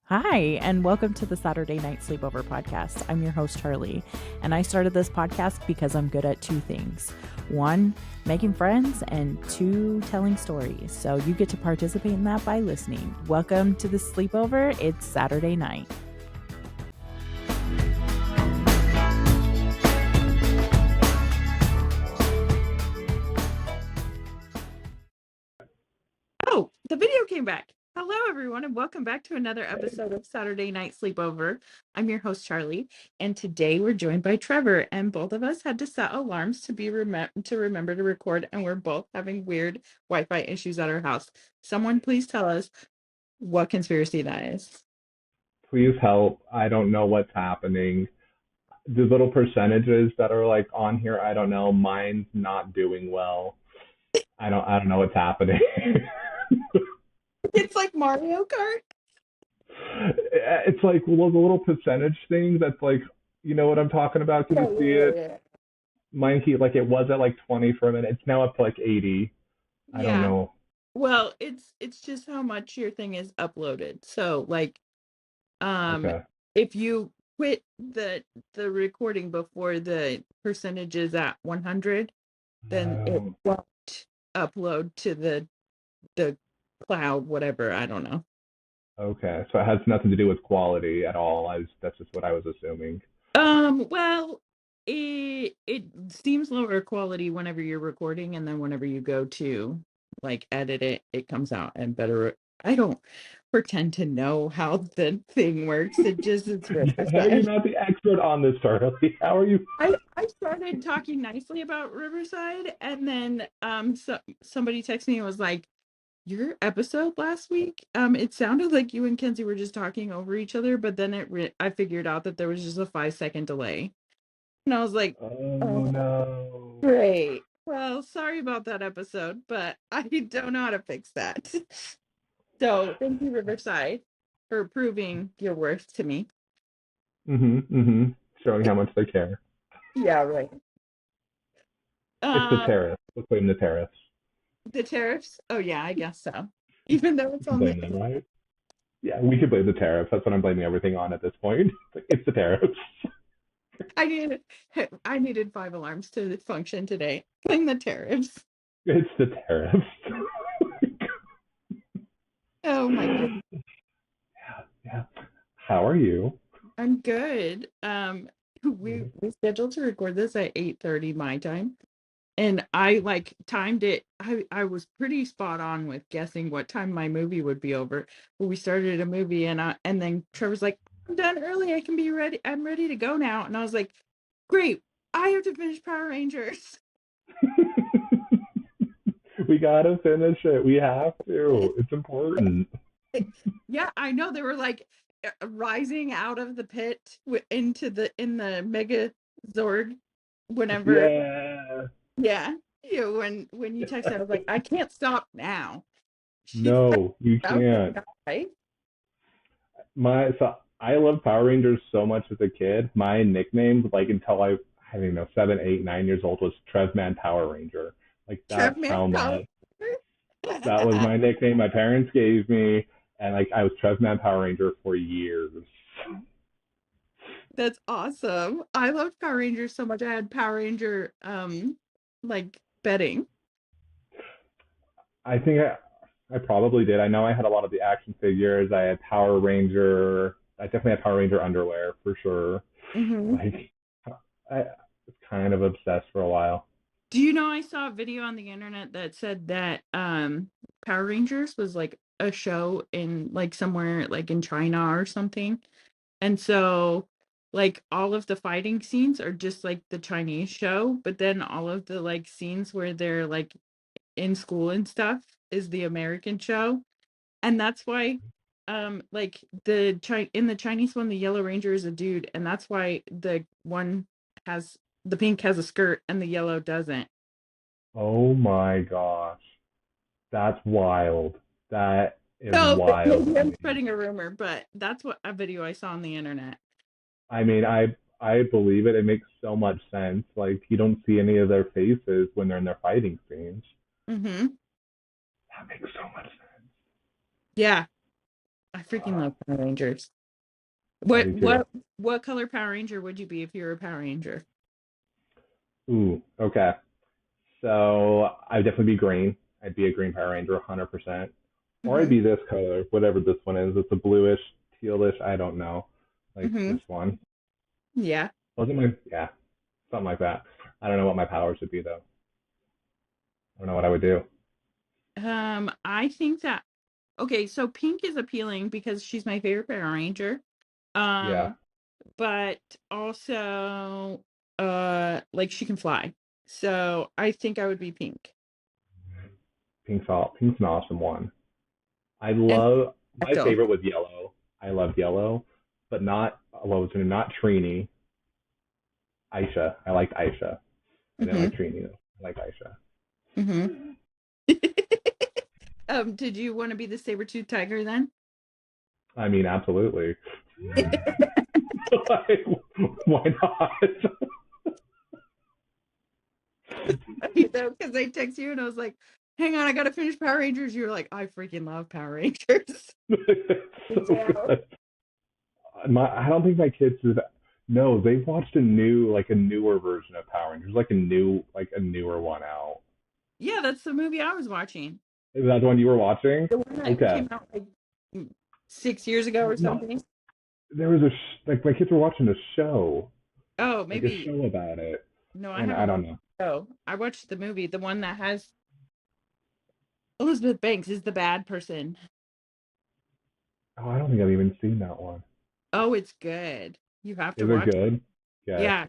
Hi, and welcome to the Saturday Night Sleepover podcast. I'm your host, Charli, and I started this podcast because I'm good at two things. One, making friends, and two, telling stories. So you get to participate in that by listening. Welcome to the sleepover. It's Saturday night. Oh, the video came back. Hello, everyone, and welcome back to another episode of Saturday Night Sleepover. I'm your host, Charli, and today we're joined by Trevor. And both of us had to set alarms to remember to record, and we're both having weird Wi-Fi issues at our house. Someone please tell us what conspiracy that is. Please help. I don't know what's happening. The little percentages that are like on here, I don't know. Mine's not doing well. I don't know what's happening. It's like Mario Kart. It's like well, the little percentage thing that's like, you know what I'm talking about? Can Yeah, you see yeah, it? yeah. Mine keep like it was at like 20 for a minute. It's now up to like 80. I don't Yeah. know. Well, it's just how much your thing is uploaded. So like Um, Okay. if you quit the recording before the percentage is at 100, then it No. won't upload to the cloud, whatever. I don't know. Okay. So it has nothing to do with quality at all. That's just what I was assuming. Well, it seems lower quality whenever you're recording, and then whenever you go to like edit it, it comes out and better. I don't pretend to know how the thing works. It's How are you Riverside. not the expert on this, Charlie? How are you? I started talking nicely about Riverside, and then somebody texted me and was like, "Your episode last week, it sounded like you and Kenzie were just talking over each other, but then I figured out that there was just a 5 second delay." And I was like, Oh "Oh, no. great. Well, sorry about that episode, but I don't know how to fix that." So thank you, Riverside, for proving your worth to me. Showing how much they care. Yeah, right. It's the Uh, tariffs. Let's blame the tariffs. the tariffs. Oh yeah, I guess so. Even though We it's can only blame them, right? Yeah, we could blame the tariffs. That's what I'm blaming everything on at this point. It's the tariffs. I needed I needed 5 alarms to function today. Blame the tariffs. It's the tariffs. Oh my goodness. Yeah. How are you? I'm good. We scheduled to record this at 8:30 my time. And I like timed it. I was pretty spot on with guessing what time my movie would be over. But we started a movie and then Trevor's like, "I'm done early. I can be ready. I'm ready to go now." And I was like, "Great. I have to finish Power Rangers." We gotta finish it. We have to. It's important. Yeah, I know they were like rising out of the pit into the Mega Zorg whenever. Yeah. Yeah, when you text, I was like, I can't stop now. She's No, you about to can't. die. I loved Power Rangers so much as a kid. My nickname, like until I don't know, 7, 8, 9 years old, was Trevman Power Ranger. Like Trev that's Man how Power. much that was my nickname my parents gave me, and like I was Trevman Power Ranger for years. That's awesome. I loved Power Rangers so much. I had Power Ranger like bedding. I think I probably did. I know I had a lot of the action figures. I had Power Ranger. I definitely had Power Ranger underwear for sure. Hmm. Like I was kind of obsessed for a while. Do you know I saw a video on the internet that said that Power Rangers was like a show in like somewhere like in China or something. And so like all of the fighting scenes are just like the Chinese show, but then all of the like scenes where they're like in school and stuff is the American show. And that's why like in the Chinese one the Yellow Ranger is a dude, and that's why the one has the pink has a skirt and the yellow doesn't. Oh my gosh. That's wild. That is So wild maybe to I'm me. spreading a rumor, but that's what a video I saw on the internet. I mean, I believe it. It makes so much sense. Like you don't see any of their faces when they're in their fighting scenes. Hmm. That makes so much sense. Yeah. I freaking love Power Rangers. I What do too. what what color Power Ranger would you be if you were a Power Ranger? Ooh, okay. So I'd definitely be green. I'd be a green Power Ranger, 100%. Or I'd Mm-hmm. be this color, whatever this one is. It's a bluish, tealish. I don't know. Like Mm-hmm. this one. Yeah. Wasn't my yeah, something like that. I don't know what my powers would be though. I don't know what I would do. I think that okay, so pink is appealing because she's my favorite Power Ranger. Yeah, Um, but also like she can fly. So I think I would be pink. Pink's an awesome one. I And love my Ecto. favorite was yellow. I love yellow, but not what was it? Not Trini. Aisha. I liked Aisha. I didn't Mm-hmm. like Trini though. I like Aisha. Mm-hmm. Did you want to be the saber-tooth tiger then? I mean, absolutely. Like, why not? You know, because I text you and I was like, hang on, I gotta finish Power Rangers. You were like, I freaking love Power Rangers. It's so Yeah. good. I don't think my kids have. No, they watched a newer version of Power Rangers, like a newer one out. Yeah, that's the movie I was watching. Is that the one you were watching? The one that Okay. came out like 6 years ago or No, something. there was like my kids were watching Oh, like a maybe show about it, no, I and I haven't don't watched know. the show. I watched the movie, the one that has Elizabeth Banks is the bad person. Oh, I don't think I've even seen that one. Oh, it's good. You have to Is it watch it. good? Yeah.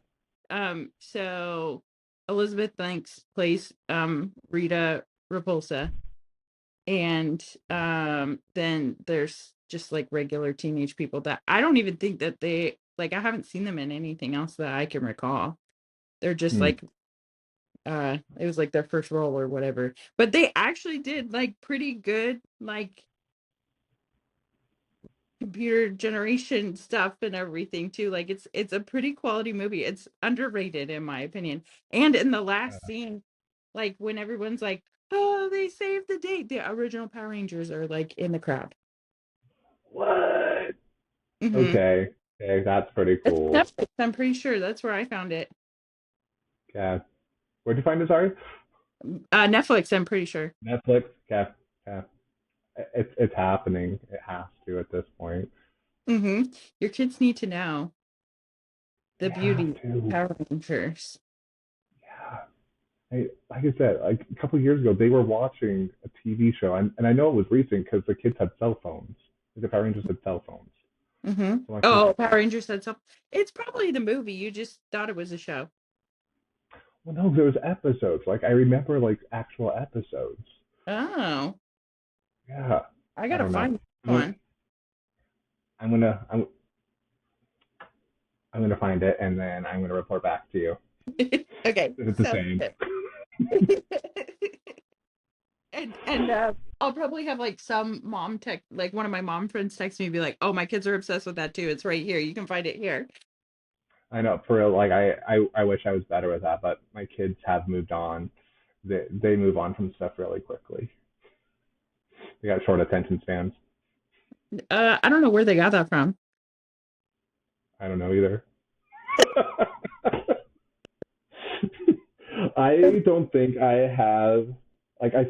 Yeah. So Elizabeth Banks plays Rita Repulsa. And then there's just like regular teenage people that I don't even think that they like I haven't seen them in anything else that I can recall. They're just Hmm. like it was like their first role or whatever. But they actually did like pretty good like computer generation stuff and everything too. Like it's a pretty quality movie. It's underrated in my opinion. And in the last scene, like when everyone's like, "Oh, they saved the date," the original Power Rangers are like in the crowd. What? Hmm. Okay. Okay, that's pretty It's cool. Netflix. I'm pretty sure that's where I found it. Okay. Where'd you find it? Sorry. Netflix. I'm pretty sure. Netflix. Okay. Okay. It's happening. It has to at this point. Hmm. Your kids need to know the They have beauty of to. Power Rangers. Yeah. Like I said, like a couple of years ago, they were watching a TV show, and I know it was recent because the kids had cell phones. Like the Power Rangers had cell phones. Hmm. So my kids, Oh, Power Rangers said something. It's probably the movie. You just thought it was a show. well, no, there was episodes. Like I remember, like actual episodes. Oh, Yeah, I I gotta don't know. find I'm gonna, one. I'm gonna, I'm, I'm gonna find it, and then I'm gonna report back to you Okay, if it's the sounds same. good. And I'll probably have like some mom tech, like one of my mom friends text me and be like, "Oh, my kids are obsessed with that too. It's right here. You can find it here." I know for real. Like I wish I was better with that, but my kids have moved on. They move on from stuff really quickly. They got short attention spans. I don't know where they got that from. I don't know either. I don't think I have like I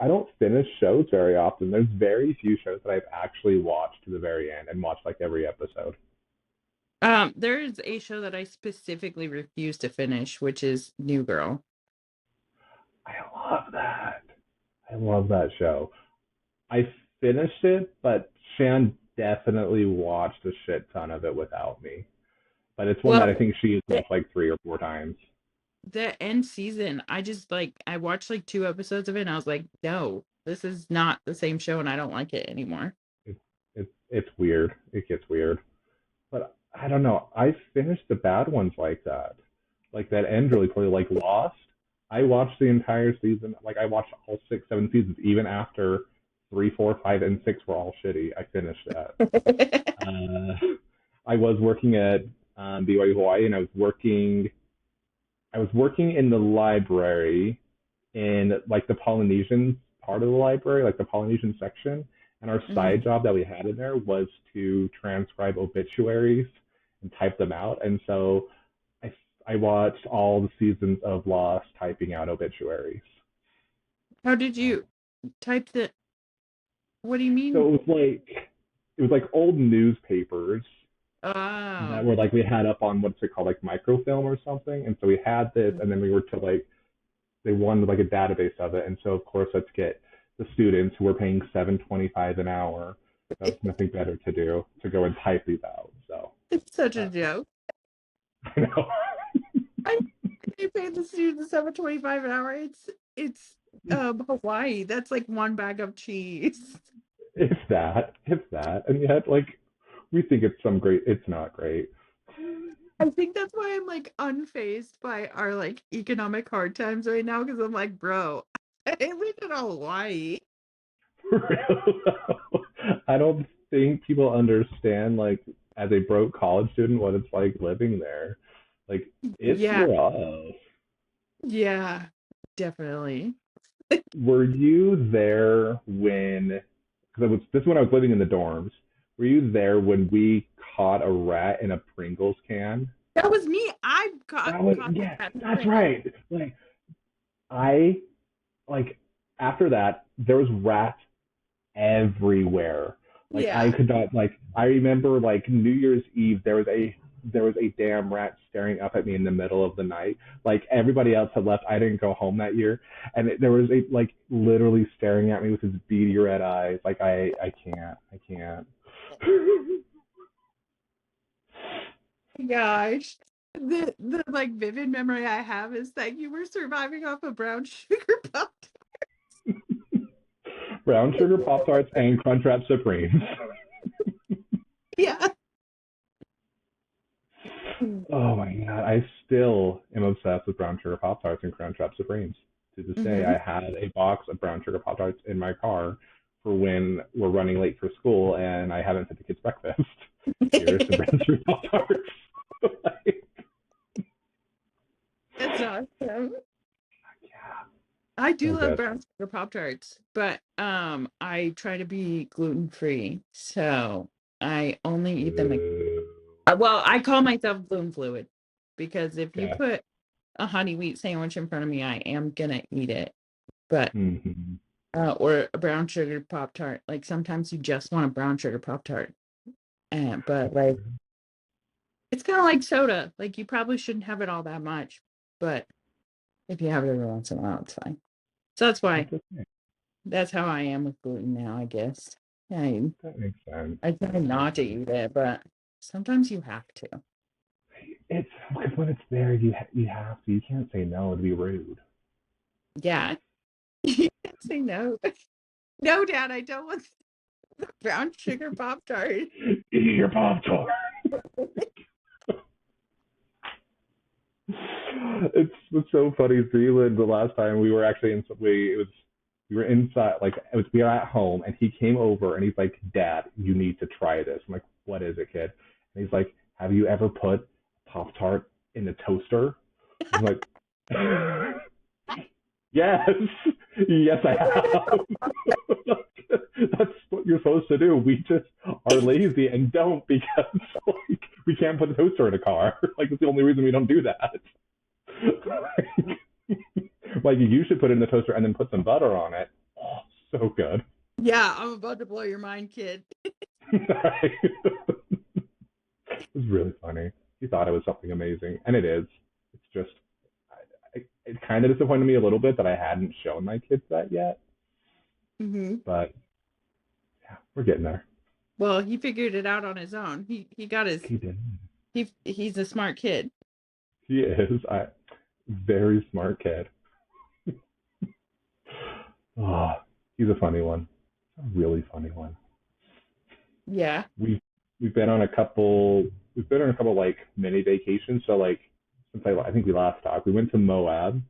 don't finish shows very often. There's very few shows that I've actually watched to the very end and watched like every episode. There is a show that I specifically refuse to finish, which is New Girl. I love that. I love that show. I finished it, but Shan definitely watched a shit ton of it without me. But it's one that I Well, think she has the watched like 3 or 4 times. the end season, I just like I watched like 2 episodes of it and I was like, no, this is not the same show and I don't like it anymore. It's weird. It gets weird. But I don't know. I finished the bad ones like that end really poorly. Like Lost, I watched the entire season. Like I watched all 6, 7 seasons, even after 3, 4, 5, and 6 were all shitty. I finished that. I was working at BYU Hawaii, and I was working in the library in like the Polynesian part of the library, like the Polynesian section, And our Mhm. side job that we had in there was to transcribe obituaries and type them out. And so I, I watched all the seasons of Lost typing out obituaries. How did So, you type the what do you so mean? it was like old newspapers that Oh. were like we had up on what's it called, like microfilm or something. And so we had this, and then we were to like they wanted like a database of it, and so of course let's get the students who were paying $7.25 an hour. That was nothing better to do to go and type these out. So It's such a uh, joke. I know. I they pay the students 7.25 an hour. It's Hawaii. That's like one bag of cheese. If that, and yet like we think it's some great. It's not great. I think that's why I'm like unfazed by our like economic hard times right now because I'm like, bro, I live in Hawaii. I don't think people understand like as a broke college student what it's like living there. Like it's Yeah, rough. yeah, definitely. Were you there when? Because this is when I was living in the dorms. Were you there when we caught a rat in a Pringles can? That was me. I That was caught the yes, cat in the that's Pringles. right. Like I like after that there was rats everywhere. Like I Yeah. could not like I remember like New Year's Eve there was a damn rat staring up at me in the middle of the night. Like everybody else had left. I didn't go home that year, and there was a like literally staring at me with his beady red eyes. Like I can't. Gosh. The like vivid memory I have is that you were surviving off of brown sugar pop. Brown sugar Pop Tarts and Crunchwrap Supremes. Yeah. Mm-hmm. Oh my god, I still am obsessed with brown sugar Pop Tarts and Crunchwrap Supremes. To this day, I had a box of brown sugar Pop Tarts in my car for when we're running late for school and I haven't had the kids' breakfast. Here's some brown sugar Pop Tarts. Like, That's awesome. yeah, I do so love good. brown sugar Pop Tarts, but I try to be gluten free. So I only eat them Ooh, well, I call myself gluten fluid because if you okay. put a honey wheat sandwich in front of me, I am gonna eat it. But Mm-hmm. or a brown sugar Pop Tart. Like sometimes you just want a brown sugar Pop Tart. But like it's kind of like soda. Like you probably shouldn't have it all that much, but if you have it every once in a while, it's fine. So that's why that's how I am with gluten now, I guess. I That makes sense. I try That makes not to sense. eat it, but sometimes you have to. It's because when it's there, you have to. You can't say no. It'd be rude. Yeah, you can't say no. No, Dad, I don't want the brown sugar Pop Tart. Eat your Pop Tart. It's so funny. Zealand, the last time we were actually in, we were inside, like we were at home, and he came over and he's like, "Dad, you need to try this." I'm like, "What is it, kid?" And he's like, "Have you ever put Pop Tart in the toaster?" I'm like, "Yes, yes, I have." That's what you're supposed to do. We just are lazy and don't because like we can't put a toaster in a car. Like it's the only reason we don't do that. Like you should put it in the toaster and then put some butter on it. Oh, so good. Yeah, I'm about to blow your mind, kid. It was really funny. He thought it was something amazing, and it is. It's just, it kind of disappointed me a little bit that I hadn't shown my kids that yet, Hmm. but yeah, we're getting there. Well, he figured it out on his own. He got his He did. he's a smart kid. He is. Very smart kid. Oh, he's a funny one. A really funny one. Yeah. We've we've been on a couple. We've been on a couple like mini vacations. So like since I think we last talked, we went to Moab,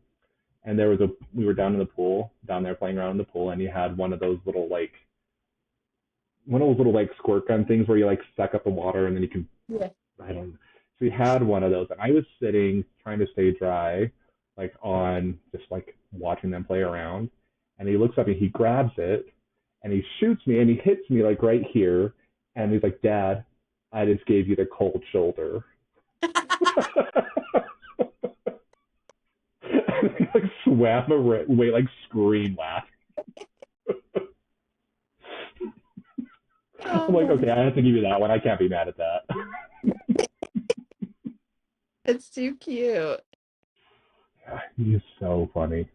and there was a we were down in the pool down there playing around in the pool, and he had one of those little like squirt gun things where you like suck up the water and then you can Yeah. I don't know. So he had one of those, and I was sitting trying to stay dry, like on just like watching them play around, and he looks up and he grabs it, and he shoots me and he hits me like right here, and he's like, "Dad, I just gave you the cold shoulder." And he like swam away, like scream laugh. I'm like, Oh, okay, I have to give you that one. I can't be mad at that. it's too cute. He's so funny.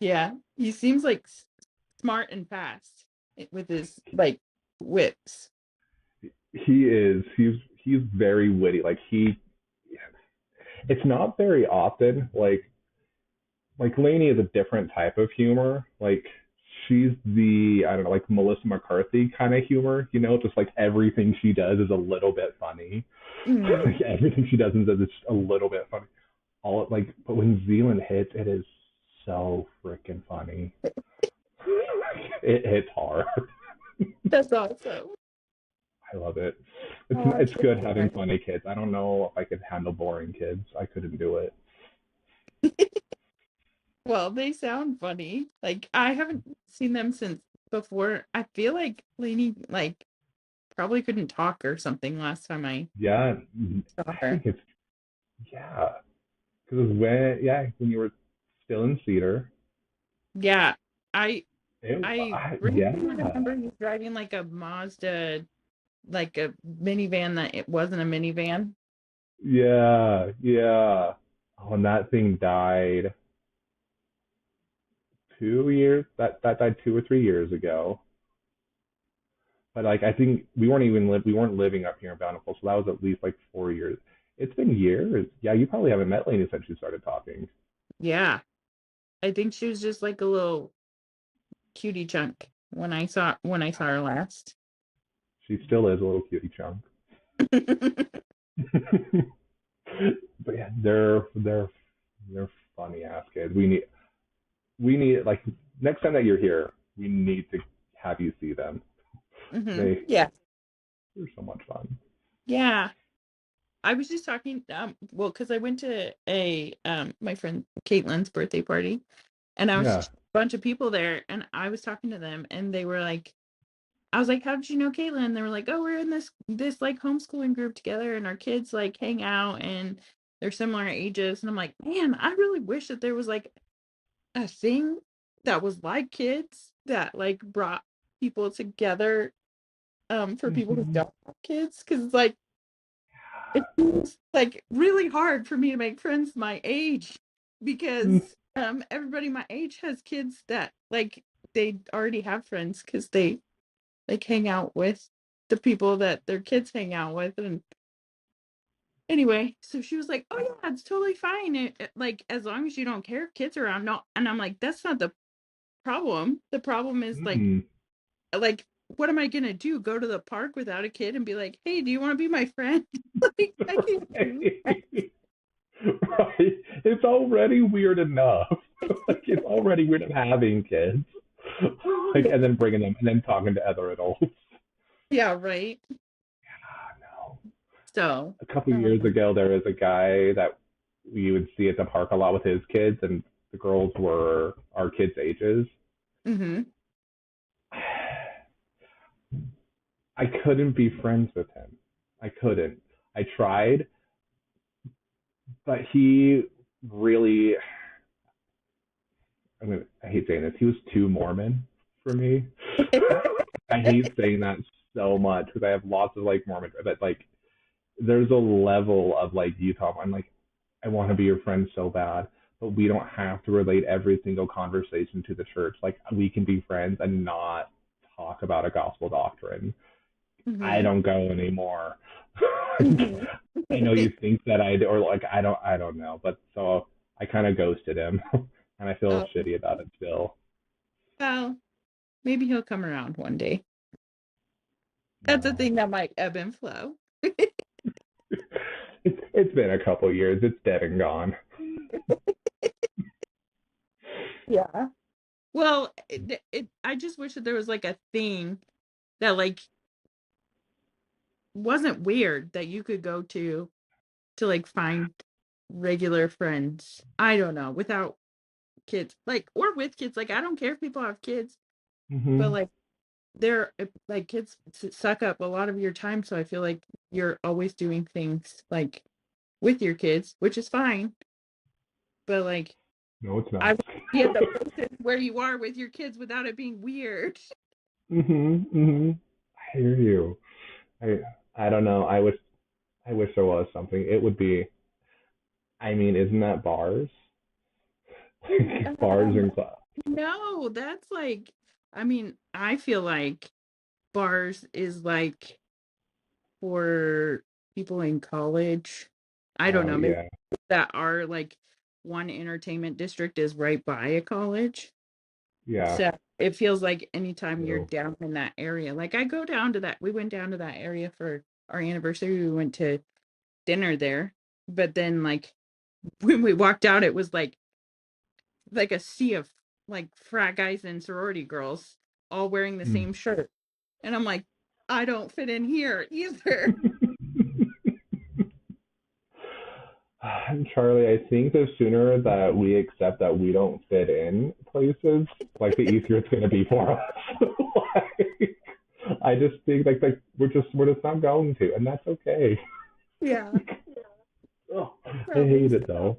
Yeah, he seems like smart and fast with his like whips. He is. He's very witty. Like he, it's not very often. Like Lainey is a different type of humor. Like she's the, I don't know, like Melissa McCarthy kind of humor. Just like everything she does is a little bit funny. Mhm. Like, everything she does is just a little bit funny. But when Zealand hits, it is so freaking funny. It hits hard. That's awesome. I love it. Oh, It's good having Trevor. funny kids. I don't know if I could handle boring kids. I couldn't do it. Well, they sound funny. Like I haven't seen them since before. I feel like Lainey like probably couldn't talk or something last time I Yeah, saw I her. think it's, yeah, because it was when you were still in Cedar. Yeah, I I Yeah, really remember you driving like a Mazda, like a minivan that it wasn't a minivan. yeah, yeah. Oh, and that thing died 2 years. That died 2 or 3 years ago. But like I think we weren't living up here in Bountiful, so that was at least like 4 years. It's been years. Yeah, you probably haven't met Lainey since you started talking. Yeah, I think she was just like a little cutie chunk when I saw her last. She still is a little cutie chunk. But yeah, they're funny ass kids. We need like next time that you're here, we need to have you see them. They Yeah, they're so much fun. yeah. I was just talking, well, because I went to a my friend Caitlin's birthday party, and I was Yeah, just a bunch of people there, and I was talking to them, and they were like, I was like, "How did you know Caitlin?" And they were like, "Oh, we're in this like homeschooling group together, and our kids like hang out, and they're similar ages." And I'm like, man, I really wish that there was like a thing that was like kids that like brought people together, for people who hmm don't have kids, because like it seems like really hard for me to make friends my age because everybody my age has kids that like they already have friends because they like hang out with the people that their kids hang out with. And anyway, so she was like, "Oh yeah, it's totally fine, like as long as you don't care if kids are around." No, and I'm like, that's not the problem. The problem is hmm like what am I gonna do, go to the park without a kid and be like, "Hey, do you want to be my friend?" Like I can't do that. Right? It's already weird enough. Like it's already weird of having kids. Like and then bringing them and then talking to other adults. Yeah, right. Ah, no. So, A couple years um, ago, there was a guy that we would see at the park a lot with his kids, and the girls were our kids' ages. mhm. I couldn't be friends with him. I couldn't. I tried, but he really, I hate saying this, he was too Mormon for me. I hate saying that so much because I have lots of like Mormon, but like there's a level of like Utah. I'm like, I want to be your friend so bad, but we don't have to relate every single conversation to the church. Like we can be friends and not talk about a gospel doctrine. I Mhm. don't go anymore. Mhm. I know you think that I do, or like I don't know, but so I kind of ghosted him, and I feel Oh, shitty about it still. well, maybe he'll come around one day. That's a No, thing that might ebb and flow. it's been a couple years. It's dead and gone. Yeah. Well, I just wish that there was like a thing that like wasn't weird that you could go to like find regular friends. I don't know, without kids. Like or with kids. Like I don't care if people have kids. Mm-hmm. but like they're like kids suck up a lot of your time, so I feel like you're always doing things like with your kids, which is fine, but like No, it's I not. want to be at the places where you are with your kids without it being weird. Mm-hmm. Mm-hmm. I hear you. I I don't know. I wish there was something. It would be. I mean, isn't that bars? Bars Um, and clubs. no, that's like, I mean, I feel like bars is like for people in college. I don't Oh know, maybe yeah, that are like one entertainment district is right by a college. yeah. So it feels like anytime you're True. down in that area, like I go down to that, we went down to that area for our anniversary. We went to dinner there, but then like when we walked out, it was like a sea of like frat guys and sorority girls all wearing the Mm. same shirt. And I'm like, I don't fit in here either. Charlie, I think the sooner that we accept that we don't fit in places, like the easier it's gonna be for us. Like, I just think like we're just not going to, and that's okay. Yeah, Oh, I probably hate so. it though.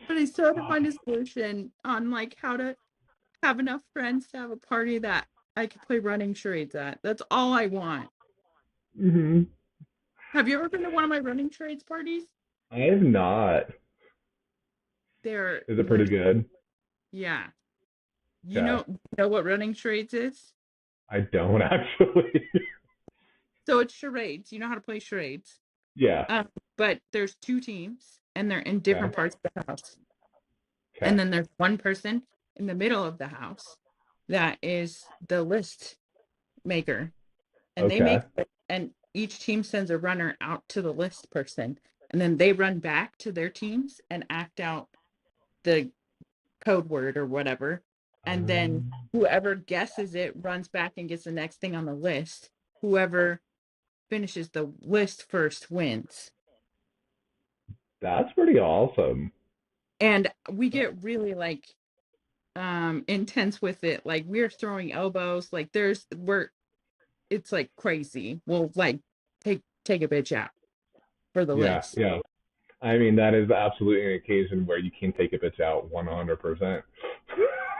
But I still have to find a solution on like how to have enough friends to have a party that I could play running charades at. That's all I want. Hmm. Have you ever been to one of my running charades parties? I have not. They're Is it pretty legit. good? Yeah. Okay. You know what running charades is? I don't actually. So it's charades. You know how to play charades. Yeah. Um, but there's two teams and they're in Okay. different parts of the house. And Okay. then there's one person in the middle of the house that is the list maker. And they Okay. make and each team sends a runner out to the list person. And then they run back to their teams and act out the code word or whatever. And then Um, whoever guesses it runs back and gets the next thing on the list. Whoever finishes the list first wins. that's pretty awesome. And we get really like intense with it. Like we're throwing elbows, like we're it's like crazy. We'll like take a bitch out for the Yeah. list. Yeah. I mean, that is absolutely an occasion where you can take a bitch out 100%.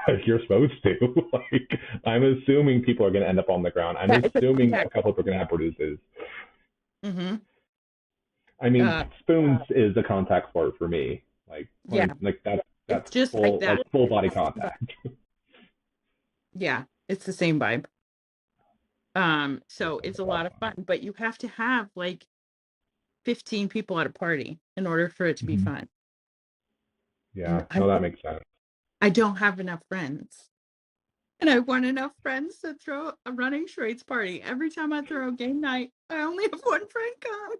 Like you're supposed to. Like, I'm assuming people are going to end up on the ground. I'm Yeah, it's a assuming a contact. couple are going to have bruises. Mm-hmm. I mean, Uh spoons is a contact sport for me. yeah, Like that's it's just like that. full body contact. Yeah, it's the same vibe. So it's a lot of fun, but you have to have like 15 people at a party in order for it to be Mhm. fun. Yeah, And no, that makes sense. I don't have enough friends. And I want enough friends to throw a running charades party. Every time I throw a game night, I only have one friend come.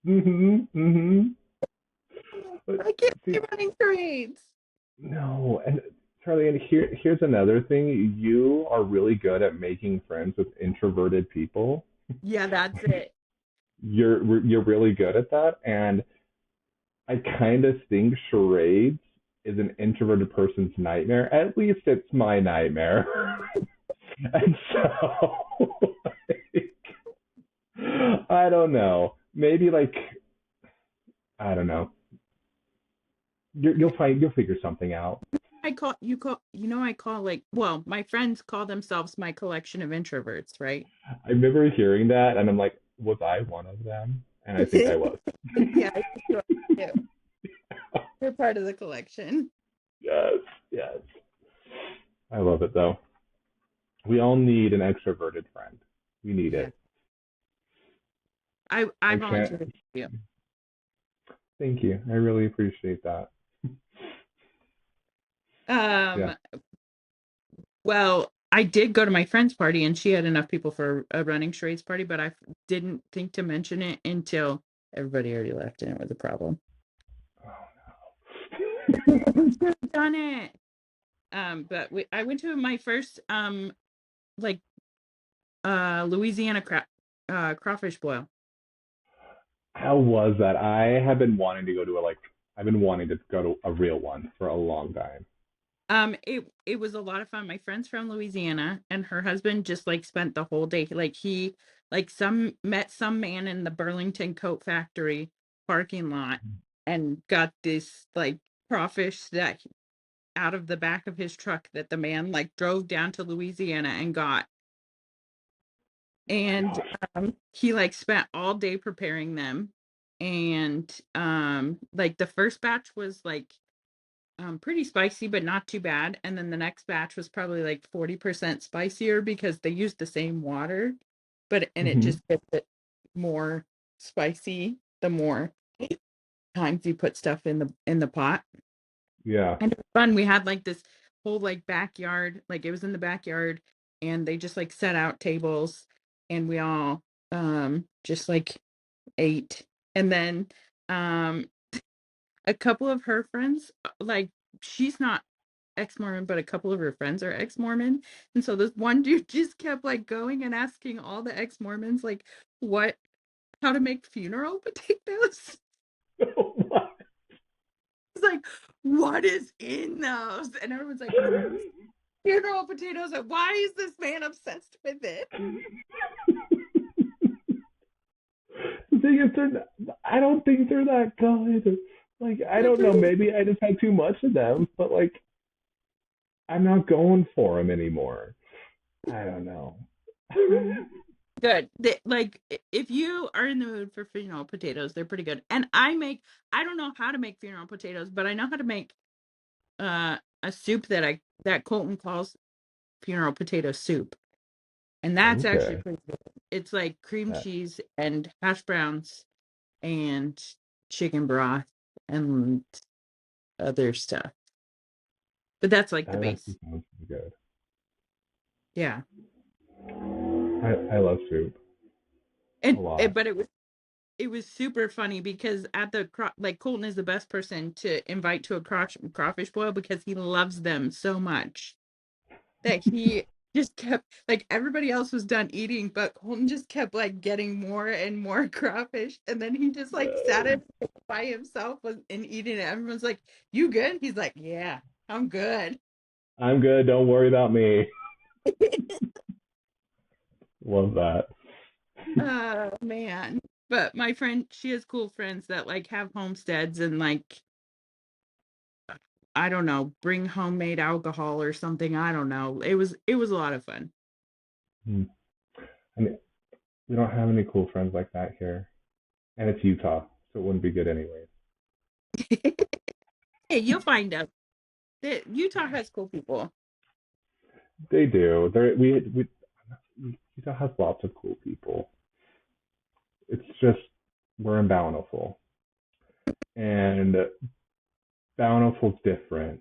Mhm, mhm. I'm like, But I can't see, be running charades. no, and Charlie, and here's another thing. You are really good at making friends with introverted people. Yeah, that's it. You're really good at that, and I kind of think charades is an introverted person's nightmare. At least it's my nightmare. And so, like, I don't know. Maybe like I don't know. Yeah. You'll figure something out. I call like, well, my friends call themselves my collection of introverts, right? I remember hearing that, and I'm like, was I one of them? And I think I was. Yeah, I think you are too. You're part of the collection. Yes, yes. I love it though. We all need an extroverted friend. We need Yeah. it. I I can't. volunteered with you. Thank you. I really appreciate that. Yeah. Um, well, I did go to my friend's party and she had enough people for a running charades party, but didn't think to mention it until everybody already left and it was a problem. We should have done it. But I went to my first like Louisiana crawfish boil. How was that? I have been wanting to go to a like. I've been wanting to go to a real one for a long time. It was a lot of fun. My friend's from Louisiana, and her husband just like spent the whole day. Like he like some met some man in the Burlington coat factory parking lot and got this like crawfish out of the back of his truck that the man like drove down to Louisiana and got. And Gosh. he like spent all day preparing them. And like the first batch was like pretty spicy, but not too bad. And then the next batch was probably like 40% spicier because they used the same water, but and it Hmm. just gets it more spicy the more times you put stuff in the pot. Yeah. And it was fun. We had like this whole like backyard, like it was in the backyard, and they just like set out tables, and we all just like ate. And then um a couple of her friends, like she's not ex-Mormon, but a couple of her friends are ex-Mormon. And so this one dude just kept like going and asking all the ex-Mormons like what how to make funeral potatoes. It's like, what is in those? And everyone's like, funeral potatoes. And why is this man obsessed with it? The thing is, I don't think they're that good. Like, I They're don't know. pretty Maybe I just had too much of them, but like, I'm not going for them anymore. I don't know. good. Like if you are in the mood for funeral potatoes, they're pretty good. And I don't know how to make funeral potatoes, but I know how to make a soup that Colton calls funeral potato soup. And that's actually Okay. pretty good. It's like cream That cheese and hash browns and chicken broth and other stuff. But that's like the that actually base. sounds pretty good. Yeah. I love soup a And lot. but it was super funny because at like Colton is the best person to invite to a crawfish boil because he loves them so much that he just kept like everybody else was done eating, but Colton just kept like getting more and more crawfish, and then he just like sat Uh, it by himself and eating it. Everyone's like, "You good?" He's like, "Yeah, I'm good." I'm good. Don't worry about me. Love that. Oh man. But my friend, she has cool friends that like have homesteads and like I don't know, bring homemade alcohol or something. I don't know. It was a lot of fun. Hmm. I mean, we don't have any cool friends like that here, and it's Utah, so it wouldn't be good anyways. Hey, you'll find out that Utah has cool people. They do. We Utah has lots of cool people. It's just we're in Bountiful, and Bountiful's different.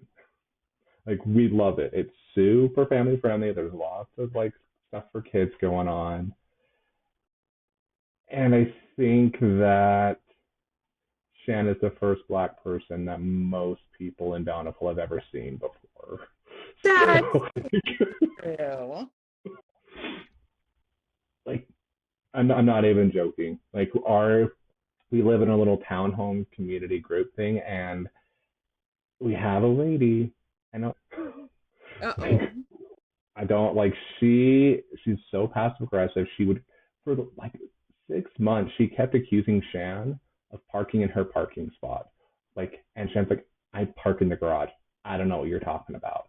Like we love it. It's super family friendly. There's lots of like stuff for kids going on, and I think that Shan is the first black person that most people in Bountiful have ever seen before. That's So, true. like, I'm not even joking. Like, we live in a little townhome community group thing, and we have a lady. I know, like, Uh-oh. I don't like she's so passive aggressive. She would for like 6 months she kept accusing Shan of parking in her parking spot. Like and Shan's like, I park in the garage. I don't know what you're talking about.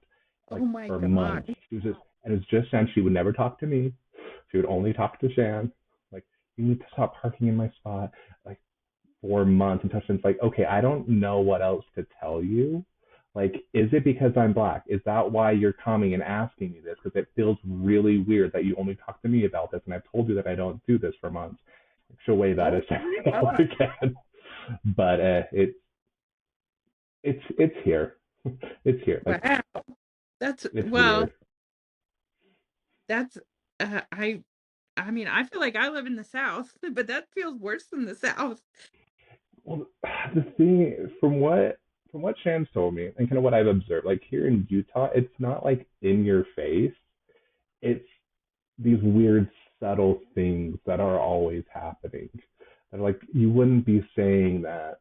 Oh Like my for god. months. She was just and it's just Shan. She would never talk to me. She would only talk to Shan. Like, you need to stop parking in my spot. Like for months until Shan's like, okay, I don't know what else to tell you. Like, is it because I'm black? Is that why you're coming and asking me this? Because it feels really weird that you only talk to me about this, and I've told you that I don't do this for months. She'll weigh that Oh as every now god. and again, but it's here. It's here. Like Wow. That's it's well, weird. that's I mean, I feel like I live in the South, but that feels worse than the South. Well, the thing from what Shan's told me and kind of what I've observed, like here in Utah, it's not like in your face. It's these weird subtle things that are always happening. And like you wouldn't be saying that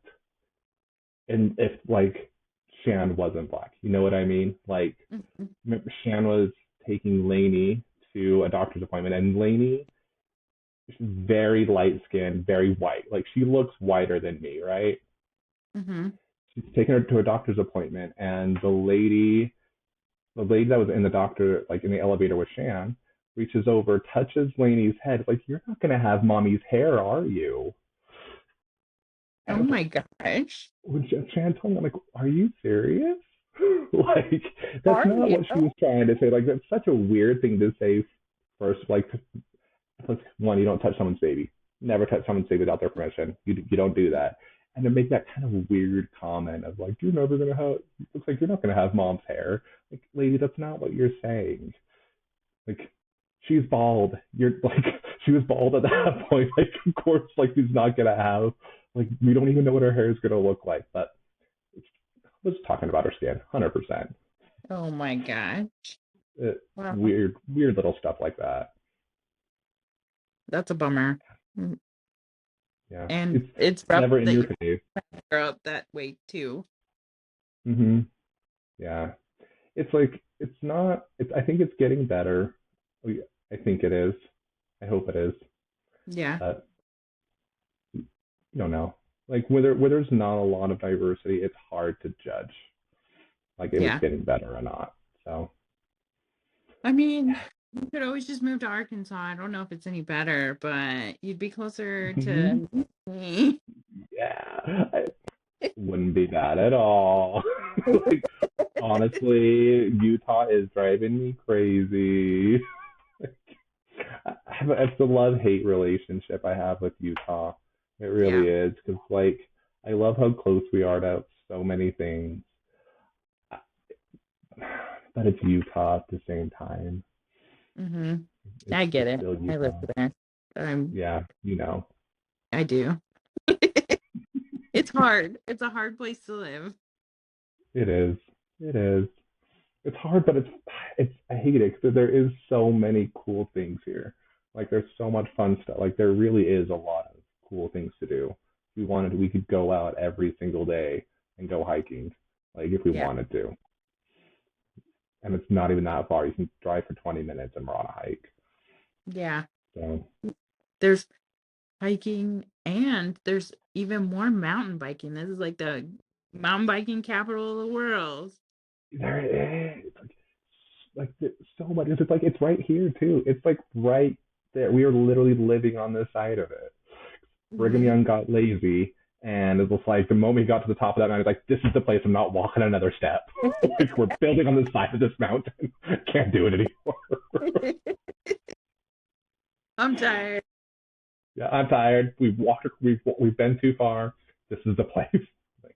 and if like Shan wasn't black. You know what I mean? Like, Mhm. Shan was taking Lainey to a doctor's appointment, and Lainey is very light skinned, very white. Like, she looks whiter than me, right? Mhm. She's taking her to a doctor's appointment, and the lady that was in the doctor, like in the elevator with Shan, reaches over, touches Lainey's head, like, "You're not gonna have mommy's hair, are you?" And Oh I was like, my gosh. when Shan told me, I'm like, "Are you serious?" Like, that's Are not you? what she was trying to say. Like, that's such a weird thing to say first. Like, one, you don't touch someone's baby. Never touch someone's baby without their permission. You don't do that. And to make that kind of weird comment of like, "You're never gonna have," looks like you're not gonna have mom's hair. Like, lady, that's not what you're saying. Like, she's bald. You're like, she was bald at that point. Like, of course, like, she's not gonna have, like, we don't even know what her hair is gonna look like. But we're just talking about her skin, 100%. Oh my gosh. Wow. Weird, weird little stuff like that. That's a bummer. Mm. Yeah, And it's it's rough never in that your you face. grow up that way too. Yeah, it's like it's not. It's I think it's getting better. I think it is. I hope it is. Yeah. But you don't know. Like, where there's not a lot of diversity, it's hard to judge like if it's Yeah. getting better or not. So I mean, yeah. you could always just move to Arkansas. I don't know if it's any better, but you'd be closer Mhm. to me. Yeah, I wouldn't be bad at all. Like, honestly, Utah is driving me crazy. It's the love hate relationship I have with Utah. It really Yeah. is because like I love how close we are to so many things, but it's Utah at the same time. Hmm. I It's get it. still I live Utah. there. I'm Yeah, you know. I do. It's hard. It's a hard place to live. It is. It is. It's hard, but it's I hate it because there is so many cool things here. Like, there's so much fun stuff. Like, there really is a lot of cool things to do. If we wanted, we could go out every single day and go hiking, like if we Yeah. wanted to. And it's not even that far. You can drive for 20 minutes and we're on a hike. Yeah. So There's hiking and there's even more mountain biking. This is like the mountain biking capital of the world. there it is. So much. It's like it's right here too. It's like right there. We are literally living on this side of it. Brigham Hmm. Young got lazy, and it was like the moment he got to the top of that mountain, he's like, "This is the place. I'm not walking another step. Like, we're building on the side of this mountain. Can't do it anymore." I'm tired. Yeah, I'm tired. We've walked. We've been too far. This is the place. Like,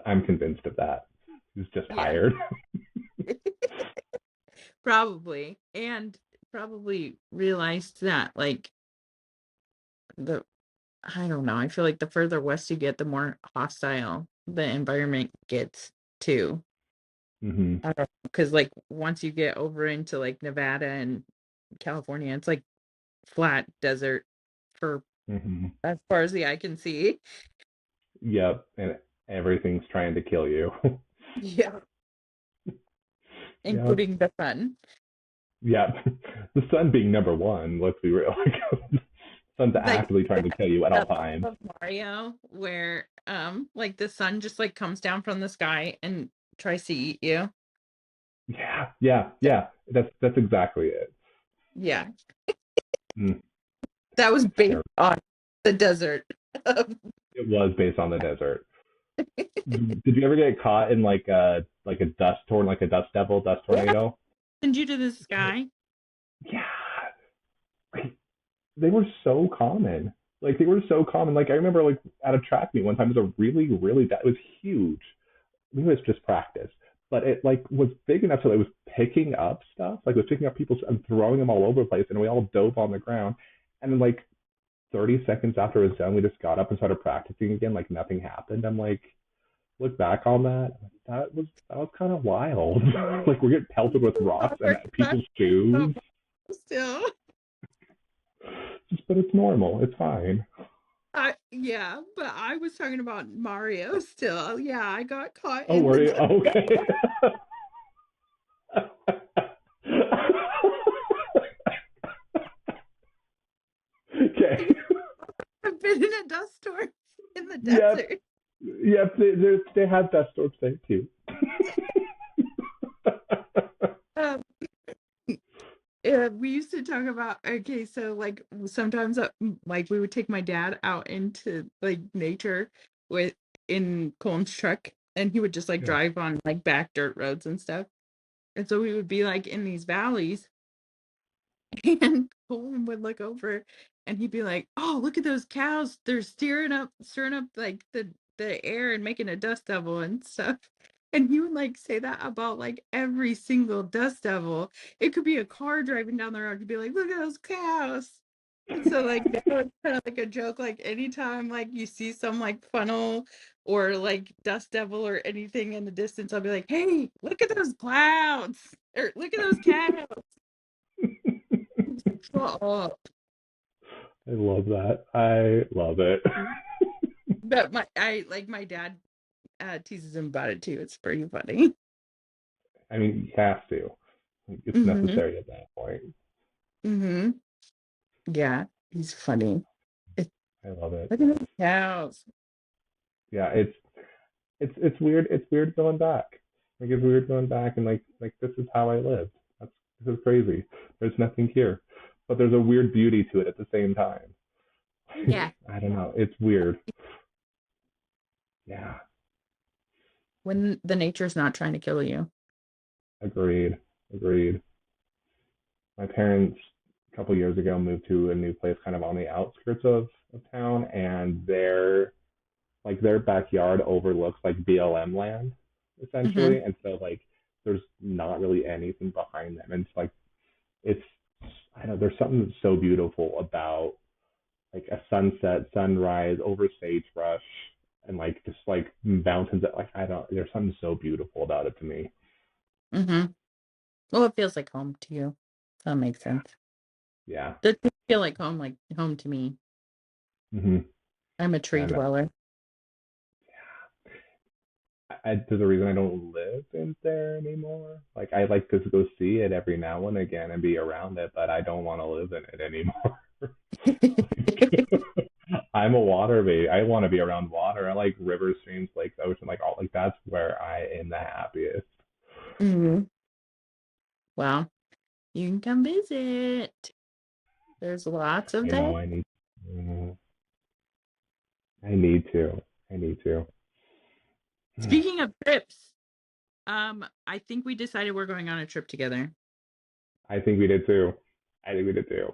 I'm convinced of that. He's just Yeah, tired. probably. And probably realized that like the I don't know. I feel like the further west you get, the more hostile the environment gets too. Hmm. Because like once you get over into like Nevada and California, it's like flat desert for Hmm. as far as the eye can see. Yep, and everything's trying to kill you. Yeah. Yep. Including the sun. Yep. The sun being number one. Let's be real. Sun's Like actively trying to kill you at all that times. level of Mario where like the sun just like comes down from the sky and tries to eat you. Yeah, yeah, yeah. That's exactly it. Yeah. Mm, That was it's based terrible. on the desert. It was based on the desert. Did you ever get caught in like a like a dust devil, dust Yeah. tornado? Send you to the sky. Yeah, like, they were so common. Like, they were so common. Like, I remember like at a track meet one time, it was a really really it was huge. Maybe it was just practice, but it like was big enough so it was picking up stuff. Like, it was picking up people and throwing them all over the place, and we all dove on the ground. And then like 30 seconds after it was done, we just got up and started practicing again, like nothing happened. I'm like, look back on that, that was kind of wild. Like, we're getting pelted with rocks and people's shoes. Still. But it's normal. It's fine. Yeah, but I was talking about Mario still. Yeah, I got caught Oh, in the were you? dust. Okay. Okay. I've been in a dust storm in the Yep. desert. Yep. They have dust storms there too. Um, we used to talk about, okay, so like sometimes like we would take my dad out into like nature with in Colin's truck, and he would just like Yeah. drive on like back dirt roads and stuff. And so we would be like in these valleys. And Colin would look over and he'd be like, "Oh, look at those cows. They're stirring up like the air and making a dust devil and stuff." And he would like say that about like every single dust devil. It could be a car driving down the road. He'd be like, "Look at those cows." And so like that was kind of like a joke. Like anytime like you see some like funnel or like dust devil or anything in the distance, I'll be like, "Hey, look at those clouds." Or look at those cows. Shut up. I love that. I love it. But my dad teases him about it too. It's pretty funny. I mean, you have to. It's Hmm. necessary at that point. Hmm. Yeah, he's funny. It's I love it. look at those cows. Yeah, it's weird. It's weird going back. Like it's weird going back and like this is how I lived. This is crazy. There's nothing here, but there's a weird beauty to it at the same time. Yeah. I don't know. It's weird. Yeah, When the nature's not trying to kill you. agreed. Agreed. My parents a couple years ago moved to a new place kind of on the outskirts of town, and their backyard overlooks like BLM land Hmm. essentially, and so like there's not really anything behind them, and it's I don't know, there's something so beautiful about like a sunset, sunrise over sagebrush, and like just like mountains that like I don't. There's something so beautiful about it to me. Hmm. Well, it feels like home to you. That makes sense. Yeah. Does it feel like home to me? Hmm. I'm a tree And dweller. there's a reason I don't live in there anymore. Like I like to go see it every now and again and be around it, but I don't want to live in it anymore. I'm a water baby. I want to be around water. I like rivers, streams, lakes, ocean, like all like that's where I am the happiest. Hmm. Well, you can come visit. There's lots of I that. know mm, I need to. I need to. Speaking of trips, I think we decided we're going on a trip together. I think we did too. I think we did too.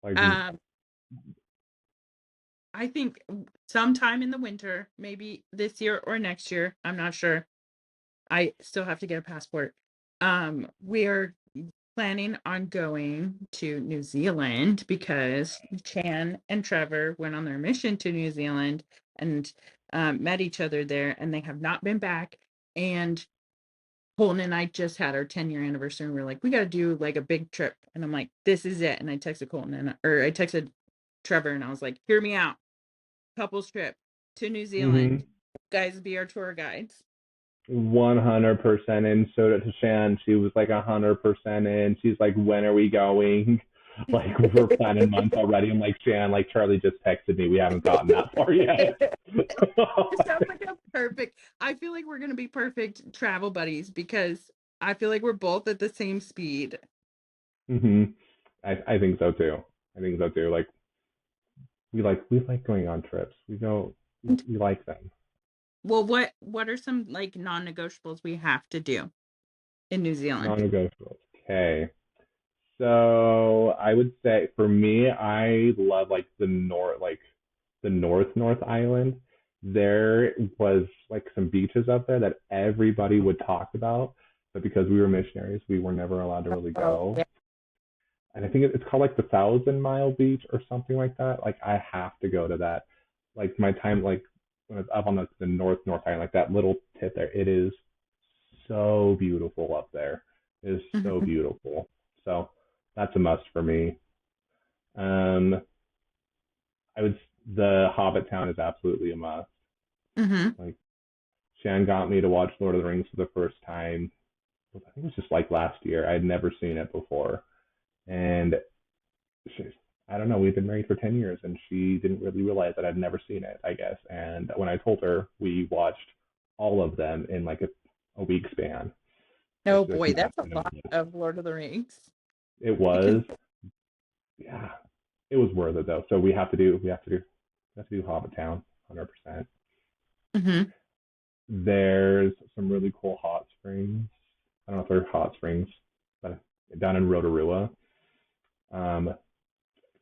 Like Um, I think sometime in the winter, maybe this year or next year. I'm not sure. I still have to get a passport. We're planning on going to New Zealand because Chan and Trevor went on their mission to New Zealand and met each other there, and they have not been back. And Colton and I just had our 10-year anniversary, and we are like, we got to do like a big trip. And I'm like, this is it. And I texted Colton or I texted Trevor, and I was like, hear me out. Couples trip to New Zealand. mm-hmm. Guys, be our tour guides. 100% in. So did Shan. She was like 100% in. She's like, when are we going? Like we're planning months already. I'm like, Shan, like Charlie just texted me. We haven't gotten that far yet. It sounds like a perfect. I feel like we're gonna be perfect travel buddies because I feel like we're both at the same speed. hmm I think so too. I think so too. Like we like going on trips. We like them. Well, what are some like non-negotiables we have to do in New Zealand? Non-negotiables. Okay. So I would say for me, I love like the North Island. There was like some beaches up there that everybody would talk about, but because we were missionaries, we were never allowed to really Oh, go. yeah. And I think it's called like the Thousand Mile Beach or something like that. Like I have to go to that. Like my time, like when I was up on the North Island, like that little tip there, it is so beautiful up there. It is so Mhm. beautiful. So that's a must for me. Um, I would. The Hobbit town is absolutely a must. Mm-hmm. Like Shan got me to watch Lord of the Rings for the first time. I think it was just like last year. I'd never seen it before, and she, I don't know. We've been married for 10 years, and she didn't really realize that I'd never seen it. I guess. And when I told her, we watched all of them in like a week span. Oh Like boy, that's a lot massive. of Lord of the Rings. It I can. was, yeah, it was worth it though. So we have to do Hobbit Town, 100%. Mm-hmm. There's some really cool hot springs. I don't know if they're hot springs, but down in Rotorua. Um,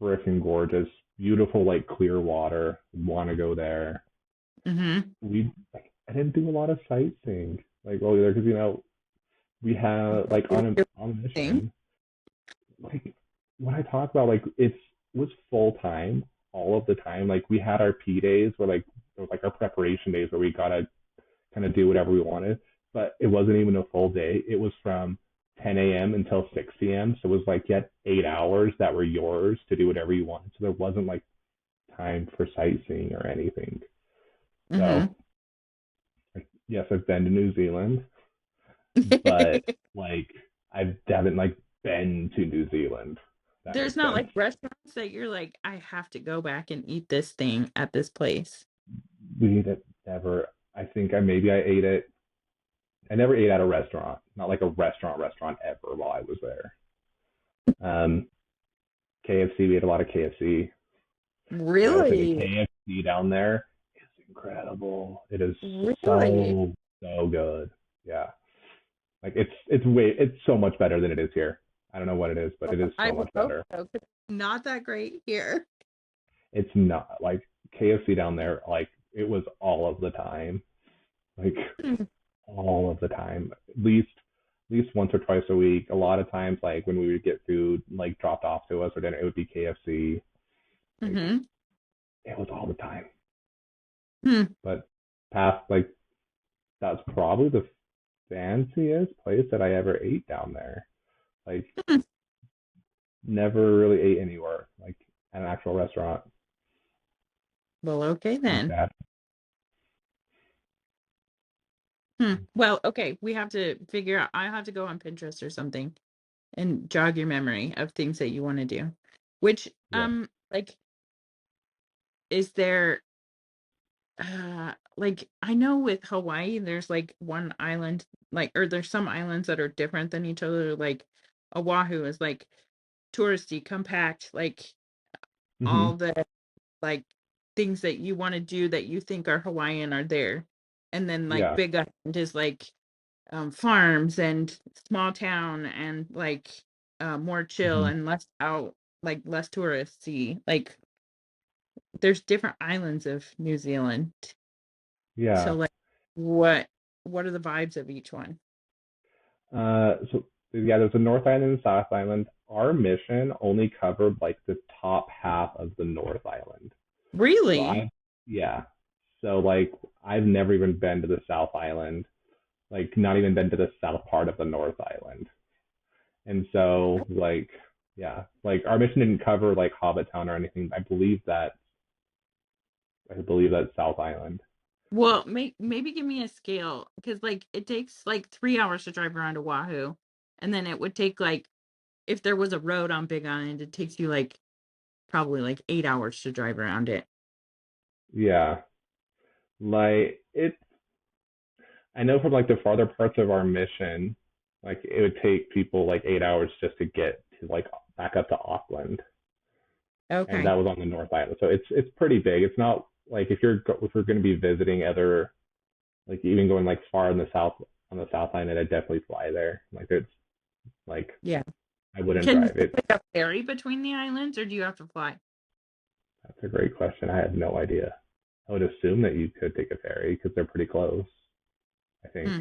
Freaking gorgeous, beautiful, like clear water. Want to go there. Mm-hmm. I didn't do a lot of sightseeing like over there because we have like on a Thing. mission. Like when I talk about like it was full time all of the time. Like we had our P days where like our preparation days where we gotta kind of do whatever we wanted, but it wasn't even a full day. It was from 10 a.m. until 6 p.m. So it was like yet 8 hours that were yours to do whatever you wanted. So there wasn't like time for sightseeing or anything. So Mm-hmm. like, yes, I've been to New Zealand, but like I haven't like been to New Zealand. If that There's makes not sense. like restaurants that you're like, I have to go back and eat this thing at this place. We never. I think I ate it. I never ate at a restaurant, not like a restaurant ever while I was there. Um, KFC, we ate a lot of KFC. My opinion, Really? KFC down there is incredible. It is Really? so so good. Yeah, like it's so much better than it is here. I don't know what it is, but it is I so would much hope better. so. 'Cause it's not that great here. It's not like KFC down there. Like it was all of the time, like all of the time. At least once or twice a week. A lot of times, like when we would get food like dropped off to us or dinner, it would be KFC. Like Mm-hmm. it was all the time. Hmm. But past like that's probably the fanciest place that I ever ate down there. Like Hmm. never really ate anywhere like at an actual restaurant Well, okay like then. that. Hmm. Well, okay. We have to figure out. I have to go on Pinterest or something and jog your memory of things that you want to do. Which, Yeah. like, is there like I know with Hawaii there's like one island like or there's some islands that are different than each other like Oahu is like touristy compact like all Hmm. the like things that you want to do that you think are Hawaiian are there and then like Yeah. Big Island is like farms and small town and like more chill Hmm. and less out like less touristy like there's different islands of New Zealand. So Yeah. like what are the vibes of each one? So yeah, there's a North Island and South Island. Our mission only covered like the top half of the North Island. So Really? yeah. So like I've never even been to the South Island, like not even been to the south part of the North Island. And so like yeah, like our mission didn't cover like Hobbit Town or anything. I believe that South Island. Well, maybe give me a scale because like it takes like 3 hours to drive around Oahu, and then it would take like if there was a road on Big Island, it takes you like probably like 8 hours to drive around it. Yeah. Like it I know from like the farther parts of our mission, like it would take people like 8 hours just to get to like back up to Auckland, and that Okay. was on the North Island. So it's pretty big. It's not like if we're going to be visiting other like even going like far in the south on the South Island, I'd definitely fly there. Like it's like Yeah. I wouldn't Can you drive it. take a ferry between the islands, or do you have to fly? That's a great question. I had no idea. I would assume that you could take a ferry because they're pretty close. I think. Hmm.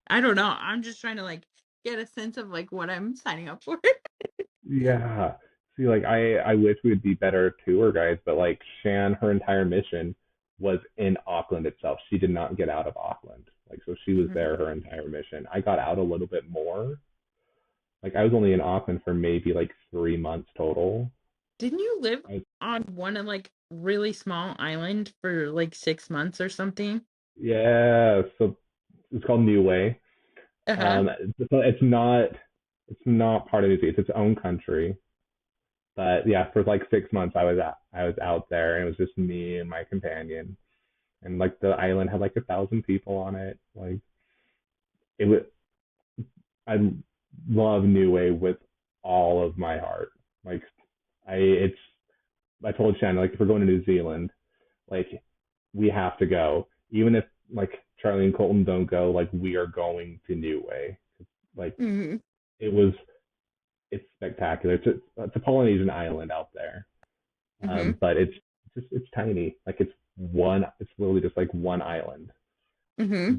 I don't know. I'm just trying to like get a sense of like what I'm signing up for. Yeah. See, like I wish we would be better tour guides, but like Shan, her entire mission was in Auckland itself. She did not get out of Auckland. Like so she was Mhm. there her entire mission. I got out a little bit more. Like I was only in Auckland for maybe like 3 months total. Didn't you live I, on one of like really small island for like 6 months or something. Yeah, so it's called Niue. Uh-huh. It's not part of New Zealand. It's its own country. But yeah, for like 6 months I was out there and it was just me and my companion. And like the island had like 1,000 people on it. Like it was I love Niue with all of my heart. Like I told Shannon like if we're going to New Zealand, like we have to go. Even if like Charlie and Colton don't go, like we are going to Niue. Like Hmm. it was it's spectacular. It's a Polynesian island out there, Hmm. but it's tiny. Like it's literally just like one island. Hmm.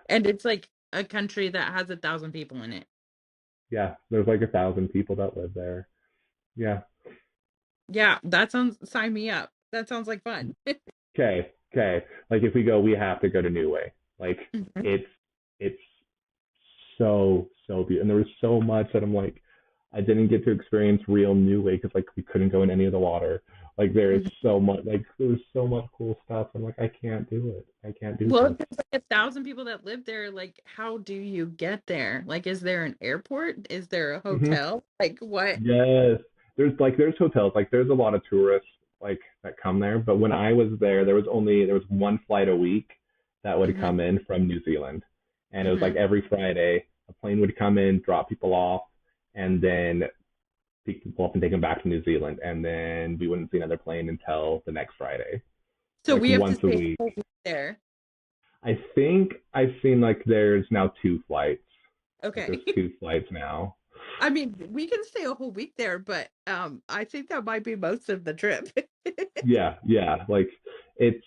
And it's like a country that has 1,000 people in it. Yeah, there's like 1,000 people that live there. Yeah. Yeah, that sounds, sign me up. That sounds like fun. Okay. Okay. Like if we go, we have to go to Niue. Like Mhm. it's it's so beautiful, and there was so much that I'm like, I didn't get to experience real Niue because like we couldn't go in any of the water. Like Mhm. there was so much cool stuff. I'm like, I can't do it. I can't do Well, this. if there's like 1,000 people that live there, like how do you get there? Like, is there an airport? Is there a Hmm. hotel? Like what? Yes, there's hotels, like there's a lot of tourists like that come there. But when I was there, there was one flight a week that would Hmm. come in from New Zealand, and it was like Hmm. every Friday a plane would come in, drop people off, and then pick people up and take them back to New Zealand, and then we wouldn't see another plane until the next Friday, So like we have to once a stay a week. whole week there. I think I've seen like there's now two flights. Like Okay. there's two flights now. I mean, we can stay a whole week there, but I think that might be most of the trip. Yeah, yeah. Like it's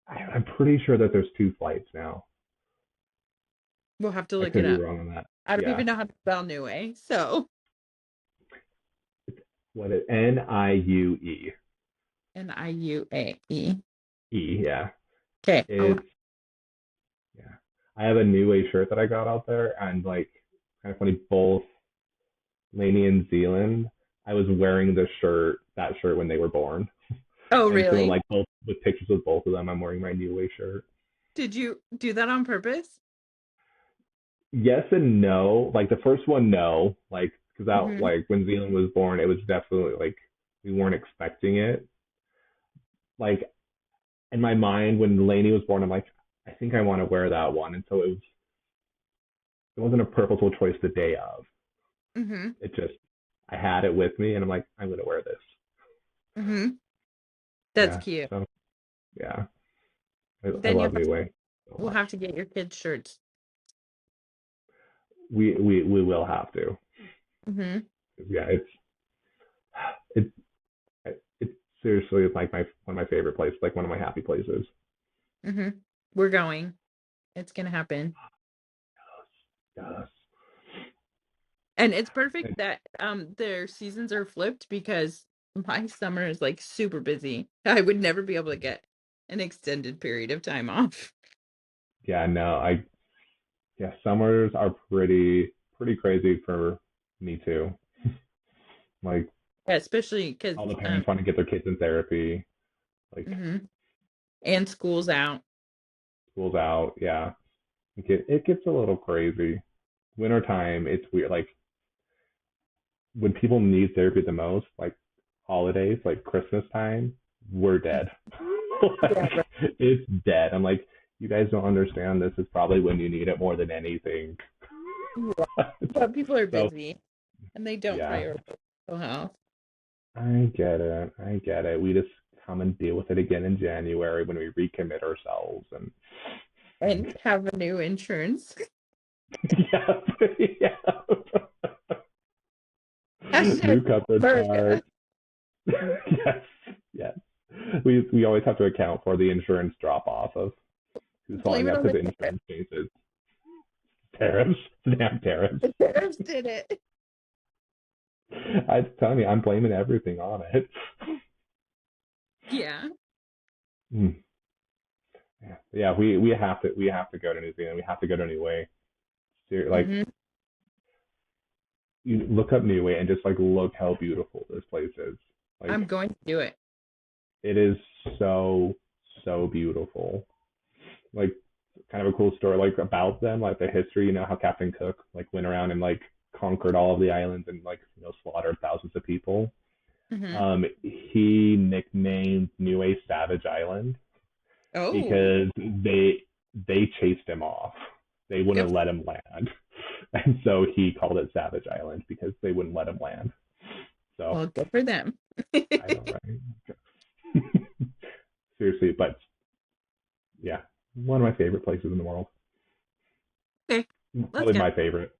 I'm pretty sure that there's two flights now. We'll have to I look it could be up. wrong on that. I don't Yeah. even know how to spell Niue. So What is Niue? Niuae. Yeah. Okay. It's yeah. I have a Niue shirt that I got out there, and like kind of funny, both Lainey and Zealand, I was wearing that shirt when they were born. Oh, And so really? like both with pictures of both of them, I'm wearing my Niue shirt. Did you do that on purpose? Yes and no. Like the first one, no. Like because that Hmm. like when Zealand was born, it was definitely like we weren't expecting it. Like in my mind, when Lainey was born, I'm like, I think I want to wear that one, and so it wasn't a purposeful choice the day of. Hmm. It just I had it with me, and I'm like, I'm gonna wear this. Hmm. That's Yeah. cute. So yeah, I Then love New Way so we'll much. have to get your kids shirts. We will have to. Hmm. Yeah, it's it's seriously like my one of my favorite places, like one of my happy places. Hmm. We're going. It's gonna happen. Yes. And it's perfect And, that their seasons are flipped because my summer is like super busy. I would never be able to get an extended period of time off. yeah, no, yeah, summers are pretty crazy for me too. Like Yeah, especially because all the parents want to get their kids in therapy, like mhm. And school's out. school's out. Yeah, it gets a little crazy. Wintertime, it's weird. Like when people need therapy the most, like holidays, like Christmas time, we're dead. Yeah, Like it's dead. I'm like, you guys don't understand. This is probably when you need it more than anything. right. But people are So busy and they don't yeah, prioritize mental health I get it. I get it. We just come and deal with it again in January when we recommit ourselves and and have a new insurance. yeah, yeah. Hashtag New coverage America. card. Yes, yes. We always have to account for the insurance drop off of who's Blame following it up on the because tariff. insurance cases. Tariffs, damn tariffs. The tariffs did it. I'm telling you, I'm blaming everything on it. Yeah. Mm. Yeah, we have to go to New Zealand. We have to go to Niue. Like Hmm. you look up Niue and just like look how beautiful this place is. Like I'm going to do it. it is so so beautiful. Like kind of a cool story like about them, like the history. You know how Captain Cook like went around and like conquered all of the islands and like slaughtered thousands of people. Hmm. He nicknamed Niue Savage Island Oh, because they chased him off. They good. wouldn't let him land, and so he called it Savage Island because they wouldn't let him land. So Well, good for them. I know, right? Seriously, but yeah, one of my favorite places in the world. Okay, let's Probably go. my favorite.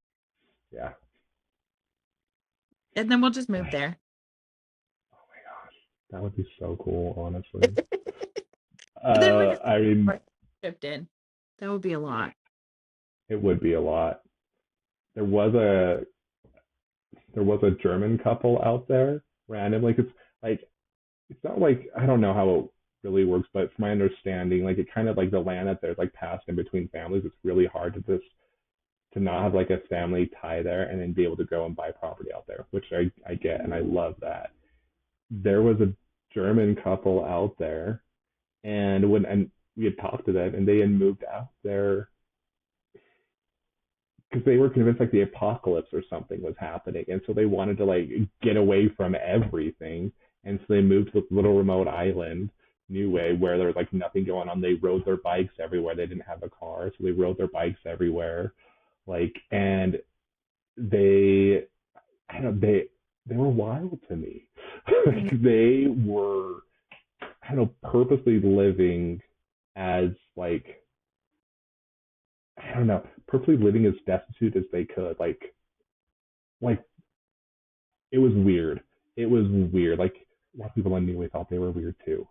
Yeah. And then we'll just move there. Oh my gosh, that would be so cool, honestly. But then we're just I mean, shipped in. That would be a lot. it would be a lot. There was a there was a German couple out there randomly. Cause like it's not like I don't know how it really works, but from my understanding, like it kind of like the land that there's like passed in between families. It's really hard to just to not have like a family tie there and then be able to go and buy property out there, which I get and I love that. There was a German couple out there, and we had talked to them, and they had moved out there because they were convinced like the apocalypse or something was happening, and so they wanted to like get away from everything, and so they moved to this little remote island, New Way, where there was like nothing going on. They rode their bikes everywhere. They didn't have a car, so they rode their bikes everywhere, like, and they, I don't, they were wild to me. Mhm. Like, they were, I don't know, purposely living as like I don't know, purposely living as destitute as they could. Like it was weird. It was weird. Like a lot of people I knew we thought they were weird too.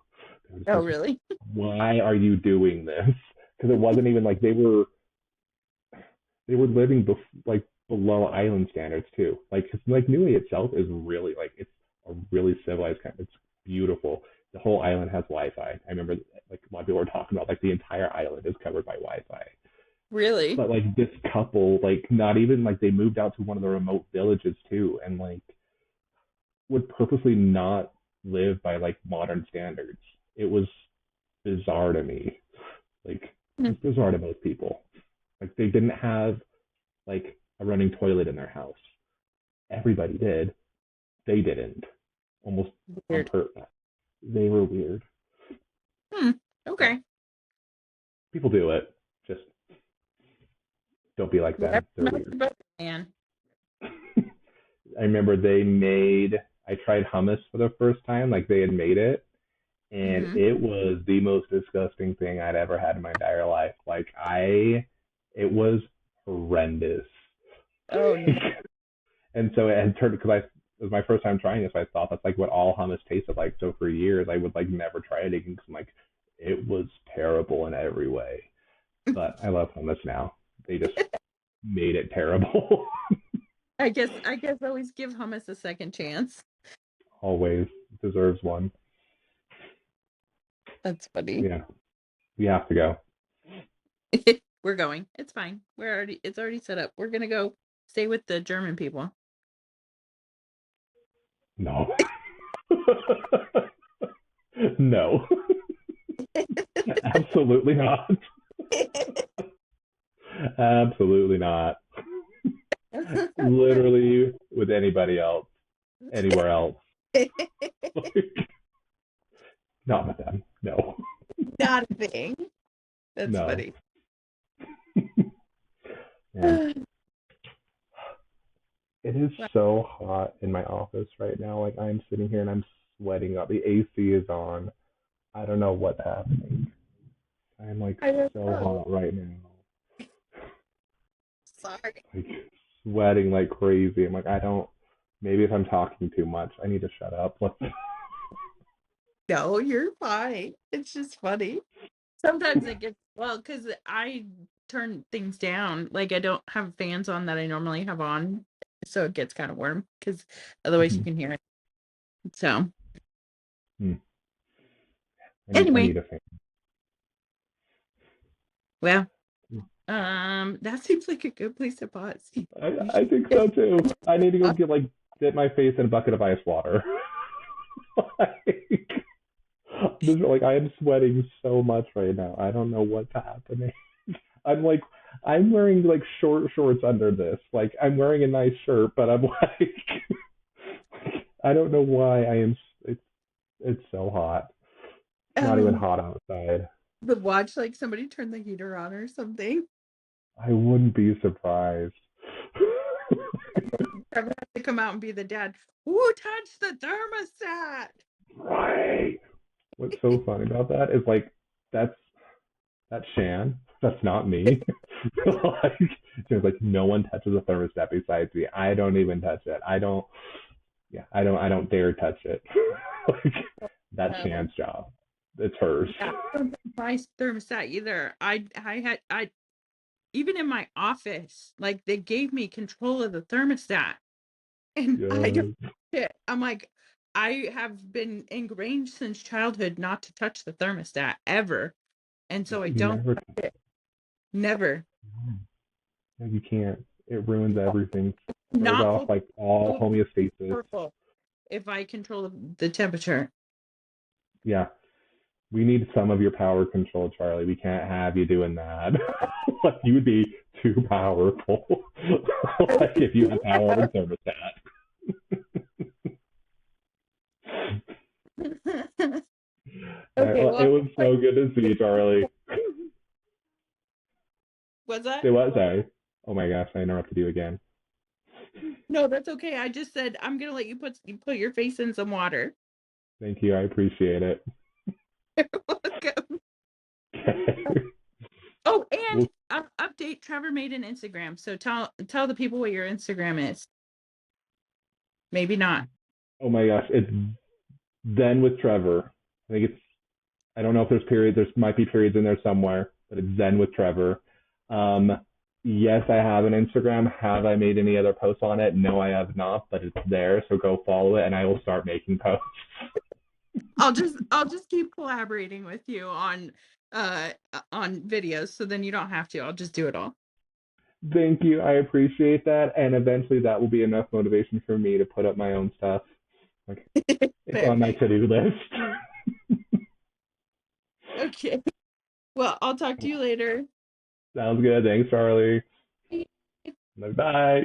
They were just Oh, like, really? why are you doing this? Because it wasn't even like they were living like below island standards too. Like cause, like Niue itself is really like it's a really civilized kind. It's beautiful. The whole island has Wi-Fi. I remember like a lot of people were talking about like the entire island is covered by Wi-Fi. Really? But like this couple, like not even like they moved out to one of the remote villages too, and like would purposely not live by like modern standards. It was bizarre to me. Like Hmm. it's bizarre to most people. Like they didn't have like a running toilet in their house. Everybody did. They didn't. Almost on Weird. purpose. They were weird. Hmm. But Okay. people do it. Just don't be like Whatever them. They're melts weird. your boat, man. I remember I tried hummus for the first time, like they had made it, and Hmm. it was the most disgusting thing I'd ever had in my entire life. It was horrendous. Oh, no. And so it had turned, because it was my first time trying this, I thought that's like what all hummus tasted like. So for years, I would like never try it again because I'm like, it was terrible in every way. But I love hummus now. They just made it terrible. I guess always give hummus a second chance. Always deserves one. That's funny. Yeah, we have to go. We're going. It's fine. It's already set up. We're gonna go stay with the German people. No. No. Absolutely not. Absolutely not. Literally with anybody else, anywhere else. Not with them. No. Not a thing. That's No. funny. Man, it is Well, so hot in my office right now. Like I'm sitting here and I'm sweating up. The AC is on. I don't know what's happening. I'm like I don't so know. hot right now. Sorry. Like sweating like crazy. I'm like, I don't. Maybe if I'm talking too much, I need to shut up. No, you're fine. It's just funny. Sometimes it gets well because I turn things down. Like I don't have fans on that I normally have on, so it gets kind of warm because otherwise you Mhm. can hear it. So Hmm. I anyway, need a fan. well, that seems like a good place to pause. You I should think get so too. I need to go get like dip my face in a bucket of ice water. Like, like I am sweating so much right now. I don't know what's happening. I'm like I'm wearing like short shorts under this. Like I'm wearing a nice shirt, but I'm like I don't know why I am. It's so hot. It's not even Um, hot outside. but watch like somebody turn the heater on or something. I wouldn't be surprised. Trevor has to come out and be the dad. Who touched the thermostat? Right. What's so funny about that is like that's Shan. That's not me. Like, she's like, no one touches a thermostat besides me. I don't even touch it. I don't. Yeah, I don't dare touch it. Like, that's No. Shan's job. It's hers. Yeah, I don't touch my thermostat either. I even in my office, like they gave me control of the thermostat, and I don't. Yeah. I'm like, I have been ingrained since childhood not to touch the thermostat ever, and so I You don't never. touch it. Never. No, you can't. It ruins everything. Throws Not off hold like all so homeostasis. powerful if I control the temperature. Yeah, we need some of your power control, Charlie. We can't have you doing that. Like you would be too powerful. Like if you had power over thermostat. All right, Okay, well, it well, was like, so good to see you, Charlie. was that? Say what? Sorry. Oh my gosh, I interrupted you again. No, that's okay. I just said I'm gonna let you put your face in some water. Thank you. I appreciate it. Welcome. Okay. Oh, and Well, update. Trevor made an Instagram, so tell the people what your Instagram is. Maybe not. oh my gosh, it's Zen with Trevor. I think it's. I don't know if there's periods. There might be periods in there somewhere, but it's Zen with Trevor. Um, yes, I have an Instagram. Have I made any other posts on it? No, I have not, but it's there. So go follow it, and I will start making posts. I'll just keep collaborating with you on videos, so then you don't have to. I'll just do it all. Thank you. I appreciate that, and eventually that will be enough motivation for me to put up my own stuff. Like it's Fair. on my to-do list. Okay. Well, I'll talk to you later. Sounds good. Thanks, Charlie. Bye bye.